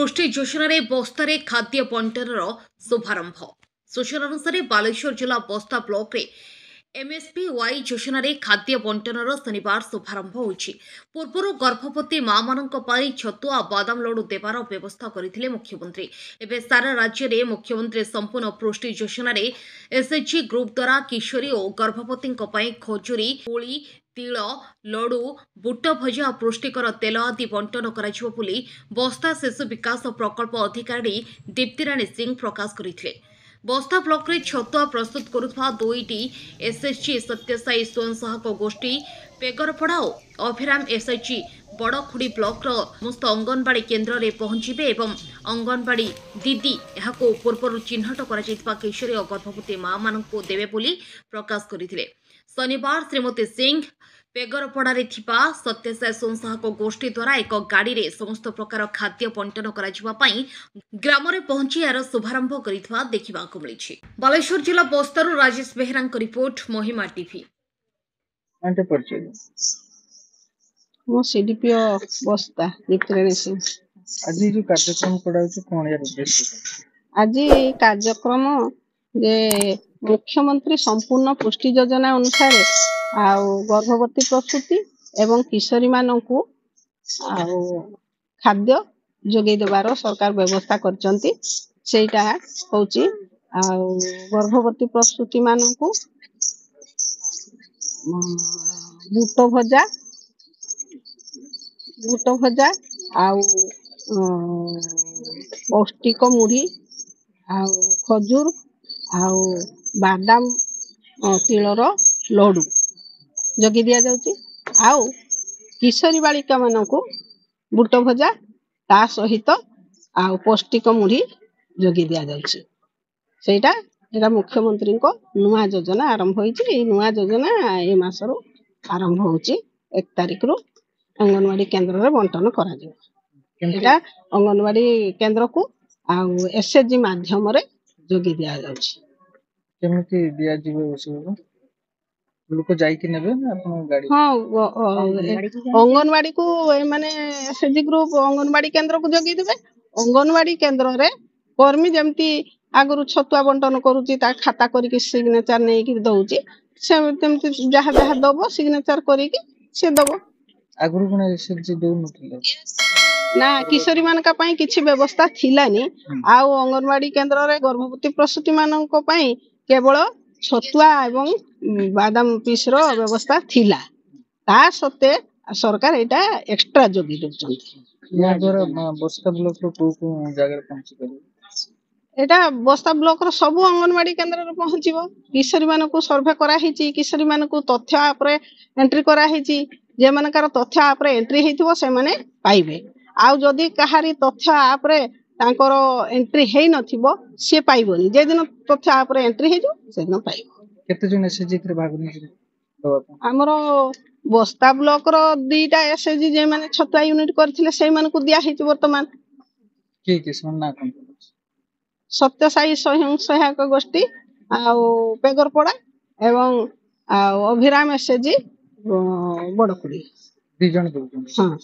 ପୃଷ୍ଟି ଯୋଜନାରେ ବସ୍ତାରେ ଖାଦ୍ୟ ବଣ୍ଟନର ଶୁଭାରମ୍ଭ। ସୂଚନା ଅନୁସାରେ ବାଲେଶ୍ୱର ଜିଲ୍ଲା ବସ୍ତା ବ୍ଲକରେ MSPY ଯୋଜନାରେ ଖାଦ୍ୟ ବଣ୍ଟନର ଶନିବାର ଶୁଭାରମ୍ଭ ହୋଇଛି। ପୂର୍ବରୁ ଗର୍ଭବତୀ ମାମାନଙ୍କ ପାଇଁ ଛତୁଆ ବାଦାମ ଲଡୁ ଦେବାର ବ୍ୟବସ୍ଥା କରିଥିଲେ ମୁଖ୍ୟମନ୍ତ୍ରୀ। ଏବେ ସାରା ରାଜ୍ୟରେ ମୁଖ୍ୟମନ୍ତ୍ରୀ ସମ୍ପୂର୍ଣ୍ଣ ପୃଷ୍ଟି ଯୋଜନାରେ SHG ଗ୍ରୁପ ଦ୍ୱାରା କିଶୋରୀ ଓ ଗର୍ଭବତୀଙ୍କ ପାଇଁ ଖଜୁରୀ, କୋଳି, ତିଳ, ଲଡୁ, ବୁଟ ଭଜା, ପୁଷ୍ଟିକର ତେଲ ଆଦି ବଣ୍ଟନ କରାଯିବ ବୋଲି ବସ୍ତା ଶିଶୁ ବିକାଶ ପ୍ରକଳ୍ପ ଅଧିକାରୀ ଦୀପ୍ତିରାଣୀ ସିଂ ପ୍ରକାଶ କରିଥିଲେ। ବସ୍ତା ବ୍ଲକରେ ଛତୁଆ ପ୍ରସ୍ତୁତ କରୁଥିବା ଦୁଇଟି SHG ସତ୍ୟସାଇ ସ୍ୱୟଂ ସହାୟକ ଗୋଷ୍ଠୀ ପେଗରପଡ଼ା ଓ ଅଭିରାମ SHG ବଡ଼ଖୁଡ଼ି ବ୍ଲକର ସମସ୍ତ ଅଙ୍ଗନବାଡ଼ି କେନ୍ଦ୍ରରେ ପହଞ୍ଚିବେ ଏବଂ ଅଙ୍ଗନବାଡ଼ି ଦିଦି ଏହାକୁ ପୂର୍ବରୁ ଚିହ୍ନଟ କରାଯାଇଥିବା କିଶୋରୀ ଓ ଗର୍ଭବତୀ ମାମାନଙ୍କୁ ଦେବେ ବୋଲି ପ୍ରକାଶ କରିଥିଲେ। ଶନିବାର ଶ୍ରୀମତୀ ସିଂ ପେଗରପଡ଼ାରେ ଥିବା ସତ୍ୟସାଇ ସ୍ୱୟଂ ସହାୟକ ଗୋଷ୍ଠୀ ଦ୍ୱାରା ଏକ ଗାଡ଼ିରେ ସମସ୍ତ ପ୍ରକାର ଖାଦ୍ୟ ବଣ୍ଟନ କରାଯିବା ପାଇଁ ଗ୍ରାମରେ ପହଞ୍ଚି ଏହାର ଶୁଭାରମ୍ଭ କରିଥିବା ଦେଖିବାକୁ ମିଳିଛି। ବାଲେଶ୍ୱର ଜିଲ୍ଲା ବସ୍ତାରୁ ରାଜେଶ ବେହେରାଙ୍କ ରିପୋର୍ଟ, ମହିମା ଟିଭି। ମୁଁ CDPO ବସ୍ତା ଦୀପ୍ତିରାଣୀ ସିଂ। आज जो कार्यक्रम कौन यार उद्देश्य? आज कार्यक्रम जे मुख्यमंत्री संपूर्ण पुष्टि योजना अनुसार गर्भवती प्रसूति एवं किशोरी मानू खाद्य जोगे देवार सरकार व्यवस्था करचंती। सेटा होची गर्भवती प्रसूति मानू बुट भजा पौष्टिक मुढ़ी खजूर बादाम तिलर लडू जगी दिया जाउची। किशोरी बालिका मानू बुट भजा ता सहित पौष्टिक मुढ़ी जगी दिया जाउची। सेटा एटा मुख्यमंत्री को नुआ योजना आरंभ होईची। नुआ योजना ए मासरो आरंभ होची 1 तारिख रु अंगनवाड़ी केन्द्र रे बंटन करा जाय। एटा अंगनवाड़ी केन्द्र को SHG माध्यम रे जोगी दिया जाउची। केमिति दिया जीवो सब लोक जाई कि नेबे ना अपन गाड़ी? हां, अंगनवाड़ी को माने SHG ग्रुप अंगनवाड़ी केन्द्र को जोगी देबे। अंगनवाड़ी केन्द्र रे कर्मी जेमती आगरु छतुआ बंटन करूची ता खाता करिके सिग्नेचर नै कि दउची। से तेमती जहा जहा दबो सिग्नेचर करिके से दबो। आगरु कोन SHG दउ नथिले ना किशोरी मान का पई किछि व्यवस्था थिलानी। आ अंगनवाड़ी केन्द्र रे गर्भवती प्रसूति मानन को पई केवल छतुआ एवं बादाम पीस रो व्यवस्था थिला। ता सते सरकार एटा एक्स्ट्रा जोगी दउचंती। या द्वारा बस्ता ब्लॉक रो को जगह पहुंची करे एटा बस्ता ब्लॉक रो सब अंगनवाड़ी केन्द्र रे पहुंचीबो। किशोरी मान को सर्वे करा हिची। किशोरी मान को तथ्य आप रे एंट्री करा हिची। जे मानकर तथ्य आप रे एंट्री हेतिबो से माने पाइबे। आ जदी कहारी तथ्य आप रे तांकर एंट्री हेई नथिबो से पाइबोनी। जे दिन तथ्य आप रे एंट्री हेजो से दिन पाइबो। केते जन SHG रे भाग नै हमरो बस्ता ब्लॉक रो 2टा SHG जे माने छतुआ यूनिट करथिले से मान को दिया हेची। वर्तमान के सन्ना कोन सत्यसाई स्वयं सहायक गोष्ठी पेगरपड़ा एवं अभिराम SHG बड़कुड़ी 2 जन दउछन। हां।